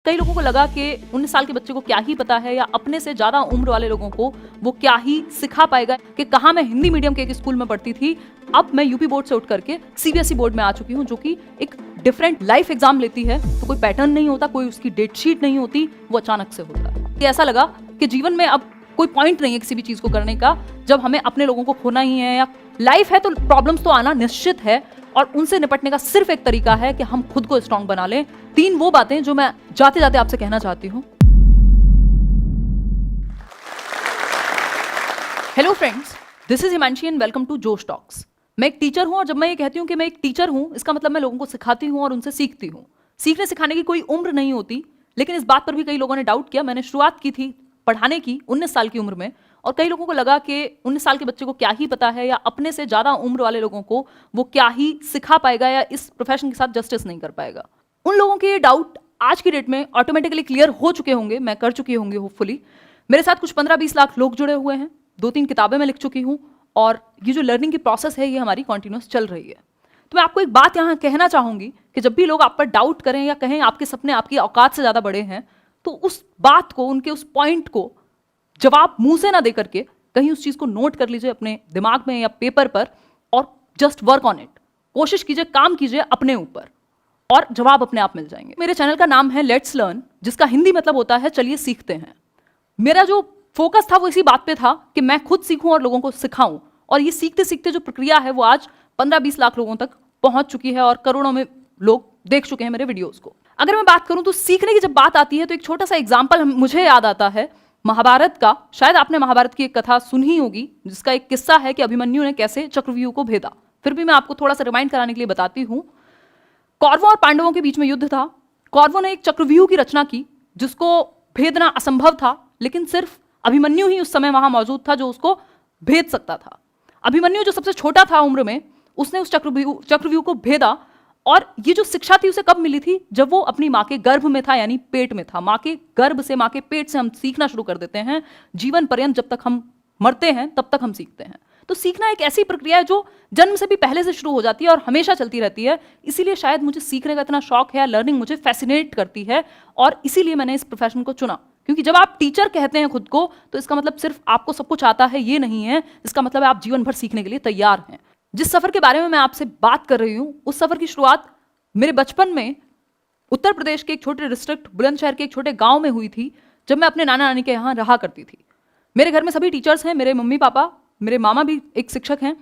कई लोगों को लगा कि 19 साल के बच्चे को क्या ही पता है या अपने से ज्यादा उम्र वाले लोगों को वो क्या ही सिखा पाएगा कि कहाँ मैं हिंदी मीडियम के एक स्कूल में पढ़ती थी, अब मैं यूपी बोर्ड से उठ करके सीबीएसई बोर्ड में आ चुकी हूँ, जो कि एक डिफरेंट लाइफ एग्जाम लेती है। तो कोई पैटर्न नहीं होता, कोई उसकी डेट शीट नहीं होती, वो अचानक से होता है। ऐसा लगा कि जीवन में अब कोई पॉइंट नहीं है किसी भी चीज को करने का, जब हमें अपने लोगों को खोना ही है। या लाइफ है तो प्रॉब्लम्स तो आना निश्चित है, और उनसे निपटने का सिर्फ एक तरीका है कि हम खुद को स्ट्रांग बना लें। 3 वो बातें जो मैं जाते जाते आपसे कहना चाहती हूँ। Hello friends, this is Himanshi and welcome to Josh Talks. मैं एक टीचर हूँ, और जब मैं ये कहती हूँ कि मैं एक टीचर हूँ, इसका मतलब मैं लोगों को सिखाती हूँ और उनसे सीखती हूँ। सीखने सिखाने की कोई उम्र नहीं होती, लेकिन इस बात पर भी कई लोगों ने डाउट किया। मैंने शुरुआत की थी पढ़ाने की 19 साल की उम्र में, और कई लोगों को लगा कि 19 साल के बच्चे को क्या ही पता है या अपने से ज्यादा उम्र वाले लोगों को वो क्या ही सिखा पाएगा या इस प्रोफेशन के साथ जस्टिस नहीं कर पाएगा। उन लोगों के ये डाउट आज की डेट में ऑटोमेटिकली क्लियर हो चुके होंगे, मैं कर चुकी होंगी होपफुली। मेरे साथ कुछ 15-20 लाख लोग जुड़े हुए हैं, 2-3 किताबें मैं लिख चुकी हूँ, और ये जो लर्निंग की प्रोसेस है ये हमारी कॉन्टिन्यूस चल रही है। तो मैं आपको एक बात यहाँ कहना चाहूंगी कि जब भी लोग आप पर डाउट करें या कहें आपके सपने आपकी औकात से ज्यादा बड़े हैं, तो उस बात को, उनके उस पॉइंट को जवाब मुंह से ना दे करके कहीं उस चीज को नोट कर लीजिए अपने दिमाग में या पेपर पर, और जस्ट वर्क ऑन इट। कोशिश कीजिए, काम कीजिए अपने ऊपर, और जवाब अपने आप मिल जाएंगे। मेरे चैनल का नाम है लेट्स लर्न, जिसका हिंदी मतलब होता है चलिए सीखते हैं। मेरा जो फोकस था वो इसी बात पे था कि मैं खुद सीखूं और लोगों को सिखाऊं, और ये सीखते सीखते जो प्रक्रिया है वो आज 15-20 लाख लोगों तक पहुंच चुकी है, और करोड़ों में लोग देख चुके हैं मेरे वीडियोस को। अगर मैं बात करूं तो सीखने की जब बात आती है तो एक छोटा सा एग्जाम्पल मुझे याद आता है महाभारत का। शायद आपने महाभारत की एक कथा सुनी होगी, जिसका एक किस्सा है कि अभिमन्यु ने कैसे चक्रव्यूह को भेदा। फिर भी मैं आपको थोड़ा सा रिमाइंड कराने के लिए बताती हूँ। कौरवों और पांडवों के बीच में युद्ध था। कौरवों ने एक चक्रव्यूह की रचना की जिसको भेदना असंभव था, लेकिन सिर्फ अभिमन्यु ही उस समय वहां मौजूद था जो उसको भेद सकता था। अभिमन्यु जो सबसे छोटा था उम्र में, उसने उस चक्रव्यूह को भेदा। और ये जो शिक्षा थी उसे कब मिली थी? जब वो अपनी माँ के गर्भ में था, यानी पेट में था। माँ के गर्भ से, माँ के पेट से हम सीखना शुरू कर देते हैं। जीवन पर्यंत जब तक हम मरते हैं तब तक हम सीखते हैं। तो सीखना एक ऐसी प्रक्रिया है जो जन्म से भी पहले से शुरू हो जाती है और हमेशा चलती रहती है। इसीलिए शायद मुझे सीखने का इतना शौक है, लर्निंग मुझे फैसिनेट करती है, और इसीलिए मैंने इस प्रोफेशन को चुना। क्योंकि जब आप टीचर कहते हैं खुद को, तो इसका मतलब सिर्फ आपको सब कुछ आता है ये नहीं है। इसका मतलब है आप जीवन भर सीखने के लिए तैयार हैं। जिस सफर के बारे में मैं आपसे बात कर रही हूँ, उस सफर की शुरुआत मेरे बचपन में उत्तर प्रदेश के एक छोटे डिस्ट्रिक्ट बुलंदशहर के एक छोटे गांव में हुई थी, जब मैं अपने नाना नानी के यहाँ रहा करती थी। मेरे घर में सभी टीचर्स हैं, मेरे मम्मी पापा, मेरे मामा भी एक शिक्षक हैं।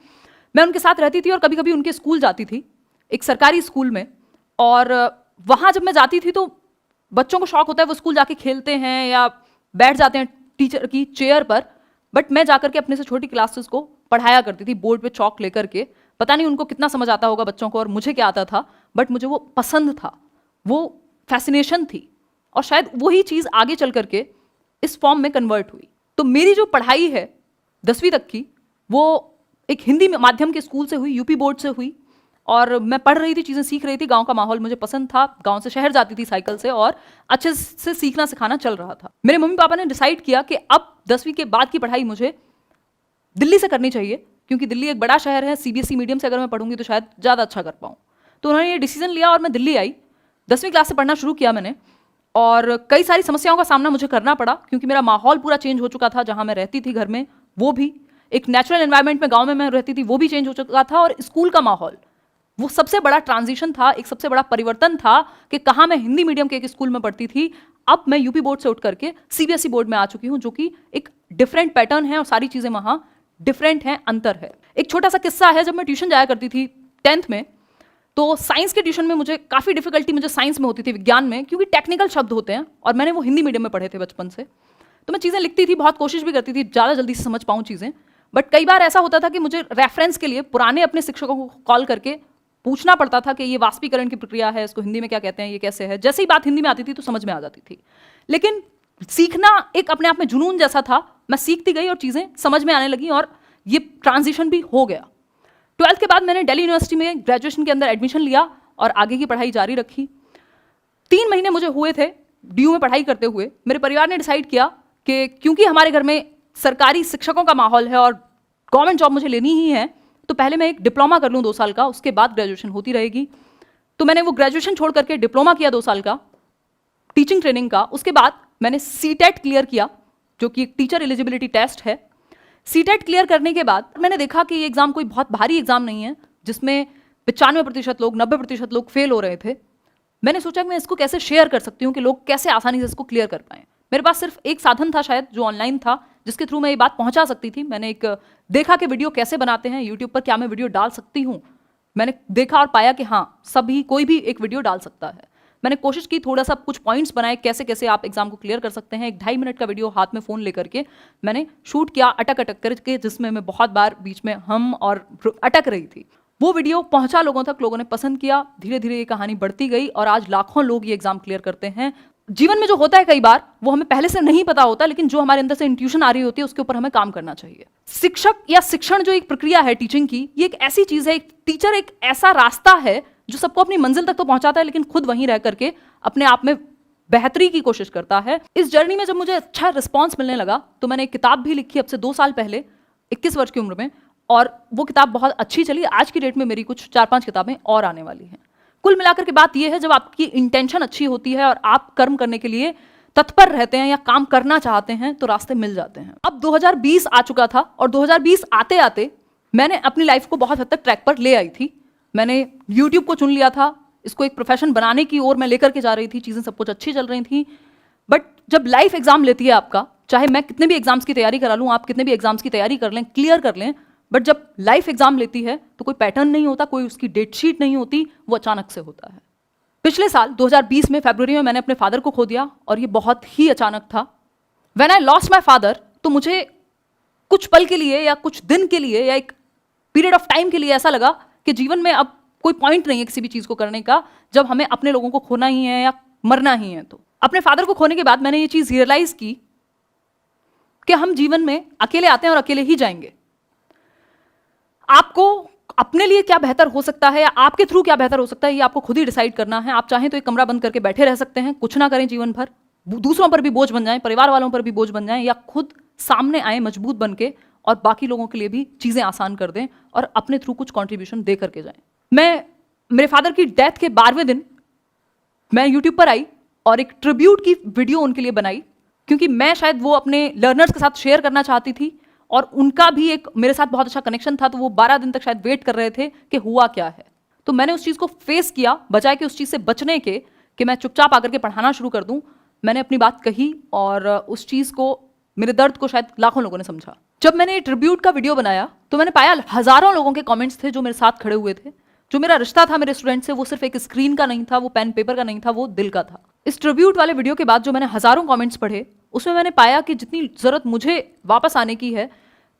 मैं उनके साथ रहती थी और कभी कभी उनके स्कूल जाती थी, एक सरकारी स्कूल में। और वहाँ जब मैं जाती थी तो बच्चों को शौक होता है, वो स्कूल जाके खेलते हैं या बैठ जाते हैं टीचर की चेयर पर, बट मैं जाकर के अपने से छोटी क्लासेस को पढ़ाया करती थी बोर्ड पे चौक लेकर के। पता नहीं उनको कितना समझ आता होगा बच्चों को और मुझे क्या आता था, बट मुझे वो पसंद था, वो फैसिनेशन थी, और शायद वही चीज़ आगे चल करके इस फॉर्म में कन्वर्ट हुई। तो मेरी जो पढ़ाई है 10वीं तक की, वो एक हिंदी माध्यम के स्कूल से हुई, यूपी बोर्ड से हुई, और मैं पढ़ रही थी, चीज़ें सीख रही थी। गांव का माहौल मुझे पसंद था, गांव से शहर जाती थी साइकिल से, और अच्छे से सीखना सिखाना चल रहा था। मेरे मम्मी पापा ने डिसाइड किया कि अब 10वीं के बाद की पढ़ाई मुझे दिल्ली से करनी चाहिए, क्योंकि दिल्ली एक बड़ा शहर है, सीबीएसई मीडियम से अगर मैं पढ़ूंगी तो शायद ज़्यादा अच्छा कर पाऊँ। तो उन्होंने ये डिसीजन लिया और मैं दिल्ली आई। 10वीं क्लास से पढ़ना शुरू किया मैंने, और कई सारी समस्याओं का सामना मुझे करना पड़ा, क्योंकि मेरा माहौल पूरा चेंज हो चुका था। जहाँ मैं रहती थी घर में, वो भी एक नेचुरल एनवायरनमेंट में गाँव में मैं रहती थी, वो भी चेंज हो चुका था। और स्कूल का माहौल, वो सबसे बड़ा ट्रांजिशन था, एक सबसे बड़ा परिवर्तन था कि कहाँ मैं हिंदी मीडियम के एक स्कूल में पढ़ती थी, अब मैं यूपी बोर्ड से उठ करके सीबीएसई बोर्ड में आ चुकी हूँ, जो कि एक डिफरेंट पैटर्न है और सारी चीज़ें वहाँ डिफरेंट हैं, अंतर है। एक छोटा सा किस्सा है, जब मैं ट्यूशन जाया करती थी 10th में, तो साइंस के ट्यूशन में मुझे काफ़ी डिफिकल्टी मुझे साइंस में होती थी, विज्ञान में, क्योंकि टेक्निकल शब्द होते हैं और मैंने वो हिंदी मीडियम में पढ़े थे बचपन से। तो मैं चीज़ें लिखती थी, बहुत कोशिश भी करती थी ज़्यादा जल्दी से समझ पाऊँ चीज़ें, बट कई बार ऐसा होता था कि मुझे रेफरेंस के लिए पुराने अपने शिक्षकों को कॉल करके पूछना पड़ता था कि ये वाष्पीकरण की प्रक्रिया है, इसको हिंदी में क्या कहते हैं, ये कैसे है। जैसे ही बात हिंदी में आती थी तो समझ में आ जाती थी। लेकिन सीखना एक अपने आप में जुनून जैसा था, मैं सीखती गई और चीज़ें समझ में आने लगी, और ये ट्रांजिशन भी हो गया। 12th के बाद मैंने दिल्ली यूनिवर्सिटी में ग्रेजुएशन के अंदर एडमिशन लिया और आगे की पढ़ाई जारी रखी। 3 महीने मुझे हुए थे डीयू में पढ़ाई करते हुए। मेरे परिवार ने डिसाइड किया कि क्योंकि हमारे घर में सरकारी शिक्षकों का माहौल है और गवर्नमेंट जॉब मुझे लेनी ही है, तो पहले मैं एक डिप्लोमा कर लूँ 2 साल का, उसके बाद ग्रेजुएशन होती रहेगी। तो मैंने वो ग्रेजुएशन छोड़ करके डिप्लोमा किया 2 साल का। टीचिंग ट्रेनिंग का, उसके बाद मैंने सीटेट क्लियर किया, जो कि एक टीचर एलिजिबिलिटी टेस्ट है। सीटेट क्लियर करने के बाद मैंने देखा कि ये एग्जाम कोई बहुत भारी एग्जाम नहीं है, जिसमें 95% लोग, 90% लोग फेल हो रहे थे। मैंने सोचा कि मैं इसको कैसे शेयर कर सकती हूँ कि लोग कैसे आसानी से इसको क्लियर कर पाएं। मेरे पास सिर्फ एक साधन था शायद, जो ऑनलाइन था, जिसके थ्रू मैं ये बात पहुंचा सकती थी। मैंने एक देखा कि वीडियो कैसे बनाते हैं यूट्यूब पर, क्या मैं वीडियो डाल सकती हूँ। मैंने देखा और पाया कि हाँ, सभी कोई भी एक वीडियो डाल सकता है। मैंने कोशिश की, थोड़ा सा कुछ पॉइंट्स बनाए कैसे कैसे आप एग्जाम को क्लियर कर सकते हैं। एक 2.5 मिनट का वीडियो हाथ में फ़ोन लेकर के मैंने शूट किया, अटक अटक करके, जिसमें मैं बहुत बार बीच में हम और अटक रही थी। वो वीडियो पहुंचा लोगों तक, लोगों ने पसंद किया, धीरे धीरे ये कहानी बढ़ती गई और आज लाखों लोग ये एग्जाम क्लियर करते हैं। जीवन में जो होता है कई बार वो हमें पहले से नहीं पता होता, लेकिन जो हमारे अंदर से इंट्यूशन आ रही होती है उसके ऊपर हमें काम करना चाहिए। शिक्षक या शिक्षण जो एक प्रक्रिया है टीचिंग की, ये एक ऐसी चीज है, एक टीचर एक ऐसा रास्ता है जो सबको अपनी मंजिल तक तो पहुंचाता है, लेकिन खुद वहीं रह करके अपने आप में बेहतरी की कोशिश करता है। इस जर्नी में जब मुझे अच्छा रिस्पॉन्स मिलने लगा तो मैंने एक किताब भी लिखी अब से 2 साल पहले, 21 वर्ष की उम्र में, और वो किताब बहुत अच्छी चली। आज की डेट में मेरी कुछ 4-5 किताबें और आने वाली हैं। कुल मिलाकर के बात यह है, जब आपकी इंटेंशन अच्छी होती है और आप कर्म करने के लिए तत्पर रहते हैं या काम करना चाहते हैं तो रास्ते मिल जाते हैं। अब 2020 आ चुका था और 2020 आते आते मैंने अपनी लाइफ को बहुत हद तक ट्रैक पर ले आई थी। मैंने यूट्यूब को चुन लिया था, इसको एक प्रोफेशन बनाने की ओर मैं लेकर के जा रही थी, चीज़ें सब कुछ अच्छी चल रही थी। बट जब लाइफ एग्जाम लेती है आपका, चाहे मैं कितने भी एग्जाम्स की तैयारी करा लूँ, आप कितने भी एग्जाम्स की तैयारी कर लें, क्लियर कर लें, बट जब लाइफ एग्जाम लेती है तो कोई पैटर्न नहीं होता, कोई उसकी डेट शीट नहीं होती, वो अचानक से होता है। पिछले साल 2020 में फरवरी में मैंने अपने फादर को खो दिया और ये बहुत ही अचानक था। When I lost my father, तो मुझे कुछ पल के लिए या कुछ दिन के लिए या एक पीरियड ऑफ टाइम के लिए ऐसा लगा कि जीवन में अब कोई पॉइंट नहीं है किसी भी चीज़ को करने का, जब हमें अपने लोगों को खोना ही है या मरना ही है। तो अपने फादर को खोने के बाद मैंने ये चीज़ रियलाइज की कि हम जीवन में अकेले आते हैं और अकेले ही जाएंगे। आपको अपने लिए क्या बेहतर हो सकता है या आपके थ्रू क्या बेहतर हो सकता है, ये आपको खुद ही डिसाइड करना है। आप चाहें तो एक कमरा बंद करके बैठे रह सकते हैं, कुछ ना करें जीवन भर, दूसरों पर भी बोझ बन जाएं, परिवार वालों पर भी बोझ बन जाएं, या खुद सामने आए मजबूत बन के और बाकी लोगों के लिए भी चीज़ें आसान कर दें और अपने थ्रू कुछ कॉन्ट्रीब्यूशन दे करके जाएं। मैं मेरे फादर की डेथ के 12वें दिन मैं यूट्यूब पर आई और एक ट्रिब्यूट की वीडियो उनके लिए बनाई, क्योंकि मैं शायद वो अपने लर्नर्स के साथ शेयर करना चाहती थी और उनका भी एक मेरे साथ बहुत अच्छा कनेक्शन था। तो वो 12 दिन तक शायद वेट कर रहे थे कि हुआ क्या है। तो मैंने उस चीज़ को फेस किया, बजाय कि उस चीज़ से बचने के कि मैं चुपचाप आकर के पढ़ाना शुरू कर दूं। मैंने अपनी बात कही और उस चीज़ को, मेरे दर्द को शायद लाखों लोगों ने समझा। जब मैंने ये ट्रिब्यूट का वीडियो बनाया तो मैंने पाया हज़ारों लोगों के कॉमेंट्स थे जो मेरे साथ खड़े हुए थे। जो मेरा रिश्ता था मेरे स्टूडेंट से, वो सिर्फ एक स्क्रीन का नहीं था, वो पेन पेपर का नहीं था, वो दिल का था। इस ट्रिब्यूट वाले वीडियो के बाद जो मैंने हज़ारों कमेंट्स पढ़े, उसमें मैंने पाया कि जितनी ज़रूरत मुझे वापस आने की है,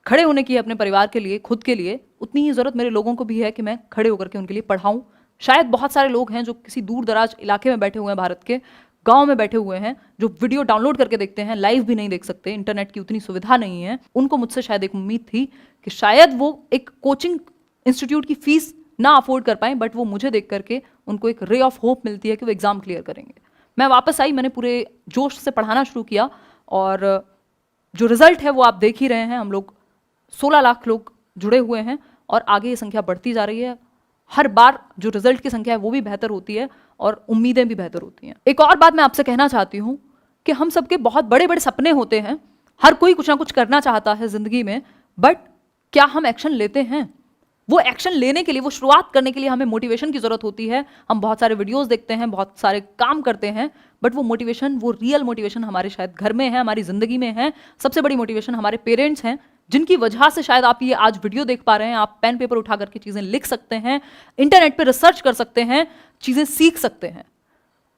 खड़े होने की है अपने परिवार के लिए, खुद के लिए, उतनी ही ज़रूरत मेरे लोगों को भी है कि मैं खड़े होकर के उनके लिए पढ़ाऊँ। शायद बहुत सारे लोग हैं जो किसी दूर दराज इलाके में बैठे हुए हैं, भारत के गाँव में बैठे हुए हैं, जो वीडियो डाउनलोड करके देखते हैं, लाइव भी नहीं देख सकते, इंटरनेट की उतनी सुविधा नहीं है। उनको मुझसे शायद एक उम्मीद थी कि शायद वो एक कोचिंग इंस्टीट्यूट की फीस ना अफोर्ड कर पाएं, बट वो मुझे देख करके उनको एक रे ऑफ होप मिलती है कि वो एग्ज़ाम क्लियर करेंगे। मैं वापस आई, मैंने पूरे जोश से पढ़ाना शुरू किया और जो रिज़ल्ट है वो आप देख ही रहे हैं। हम लोग 16 लाख लोग जुड़े हुए हैं और आगे ये संख्या बढ़ती जा रही है। हर बार जो रिजल्ट की संख्या है वो भी बेहतर होती है और उम्मीदें भी बेहतर होती हैं। एक और बात मैं आपसे कहना चाहती हूँ कि हम सबके बहुत बड़े बड़े सपने होते हैं, हर कोई कुछ ना कुछ करना चाहता है ज़िंदगी में, बट क्या हम एक्शन लेते हैं? वो एक्शन लेने के लिए, वो शुरुआत करने के लिए हमें मोटिवेशन की ज़रूरत होती है। हम बहुत सारे वीडियोस देखते हैं, बहुत सारे काम करते हैं, बट वो मोटिवेशन, वो रियल मोटिवेशन हमारे शायद घर में है, हमारी ज़िंदगी में है। सबसे बड़ी मोटिवेशन हमारे पेरेंट्स हैं, जिनकी वजह से शायद आप ये आज वीडियो देख पा रहे हैं। आप पेन पेपर उठा करके चीज़ें लिख सकते हैं, इंटरनेट पर रिसर्च कर सकते हैं, चीज़ें सीख सकते हैं।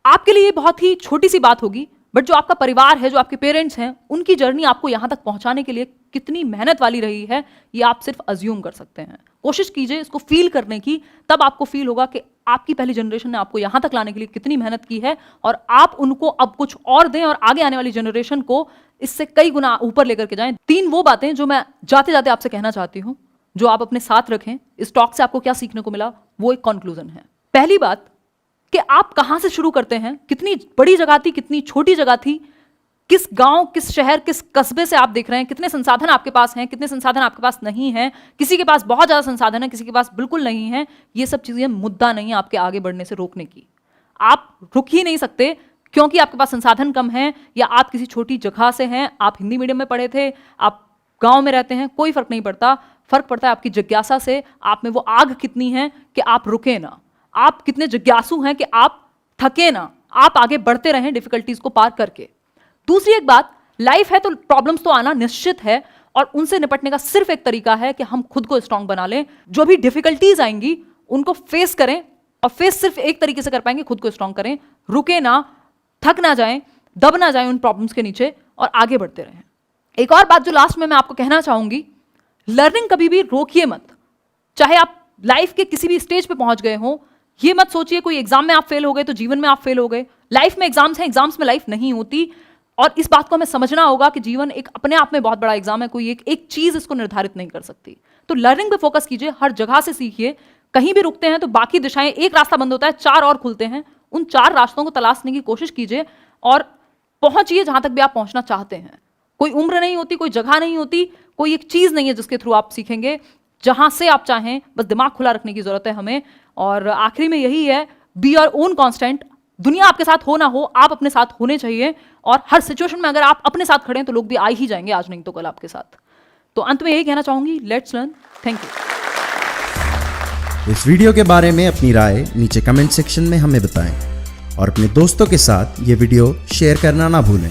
आपके लिए ये बहुत ही छोटी सी बात होगी, बट जो आपका परिवार है, जो आपके पेरेंट्स हैं, उनकी जर्नी आपको यहाँ तक पहुँचाने के लिए कितनी मेहनत वाली रही है, ये आप सिर्फ अज्यूम कर सकते हैं। कोशिश कीजिए इसको फील करने की, तब आपको फील होगा कि आपकी पहली जनरेशन ने आपको यहाँ तक लाने के लिए कितनी मेहनत की है और आप उनको अब कुछ और दें और आगे आने वाली जनरेशन को इससे कई गुना ऊपर लेकर के जाएं। 3 वो बातें जो मैं जाते जाते आपसे कहना चाहती हूँ, जो आप अपने साथ रखें। इस टॉक से आपको क्या सीखने को मिला, वो एक कंक्लूजन है। पहली बात कि आप कहाँ से शुरू करते हैं, कितनी बड़ी जगह थी, कितनी छोटी जगह थी, किस गांव, किस शहर, किस कस्बे से आप देख रहे हैं, कितने संसाधन आपके पास हैं, कितने संसाधन आपके पास नहीं हैं। किसी के पास बहुत ज़्यादा संसाधन है, किसी के पास बिल्कुल नहीं है। ये सब चीज़ें मुद्दा नहीं है आपके आगे बढ़ने से रोकने की। आप रुक ही नहीं सकते क्योंकि आपके पास संसाधन कम है, या आप किसी छोटी जगह से हैं, आप हिंदी मीडियम में पढ़े थे, आप गांव में रहते हैं, कोई फर्क नहीं पड़ता। फर्क पड़ता है आपकी जिज्ञासा से, आप में वो आग कितनी है कि आप रुके ना, आप कितने जिज्ञासु हैं कि आप थके ना, आप आगे बढ़ते रहें डिफिकल्टीज को पार करके। दूसरी एक बात, लाइफ है तो प्रॉब्लम्स तो आना निश्चित है, और उनसे निपटने का सिर्फ एक तरीका है कि हम खुद को स्ट्रांग बना लें। जो भी डिफिकल्टीज आएंगी उनको फेस करें, और फेस सिर्फ एक तरीके से कर पाएंगे, खुद को स्ट्रांग करें, रुके ना, थक ना जाएं, दब ना जाएं उन प्रॉब्लम्स के नीचे, और आगे बढ़ते रहें। एक और बात जो लास्ट में मैं आपको कहना चाहूंगी, लर्निंग कभी भी रोकिए मत। चाहे आप लाइफ के किसी भी स्टेज पे पहुंच गए हो, ये मत सोचिए कोई एग्जाम में आप फेल हो गए तो जीवन में आप फेल हो गए। लाइफ में एग्जाम्स हैं, एग्जाम्स में लाइफ नहीं होती, और इस बात को हमें समझना होगा कि जीवन एक अपने आप में बहुत बड़ा एग्जाम है, कोई एक चीज इसको निर्धारित नहीं कर सकती। तो लर्निंग पे फोकस कीजिए, हर जगह से सीखिए। कहीं भी रुकते हैं तो बाकी दिशाएं, एक रास्ता बंद होता है, 4 और खुलते हैं, उन 4 रास्तों को तलाशने की कोशिश कीजिए और पहुंचिए जहां तक भी आप पहुंचना चाहते हैं। कोई उम्र नहीं होती, कोई जगह नहीं होती, कोई एक चीज नहीं है जिसके थ्रू आप सीखेंगे। जहां से आप चाहें, बस दिमाग खुला रखने की जरूरत है हमें। और आखिरी में यही है, बी योर ओन कांस्टेंट। दुनिया आपके साथ हो ना हो, आप अपने साथ होने चाहिए, और हर सिचुएशन में अगर आप अपने साथ खड़े हैं तो लोग भी आ ही जाएंगे, आज नहीं तो कल आपके साथ। तो अंत में यही कहना चाहूंगी, लेट्स लर्न। Thank you. इस वीडियो के बारे में अपनी राय नीचे कमेंट सेक्शन में हमें बताएं, और अपने दोस्तों के साथ ये वीडियो शेयर करना ना भूलें।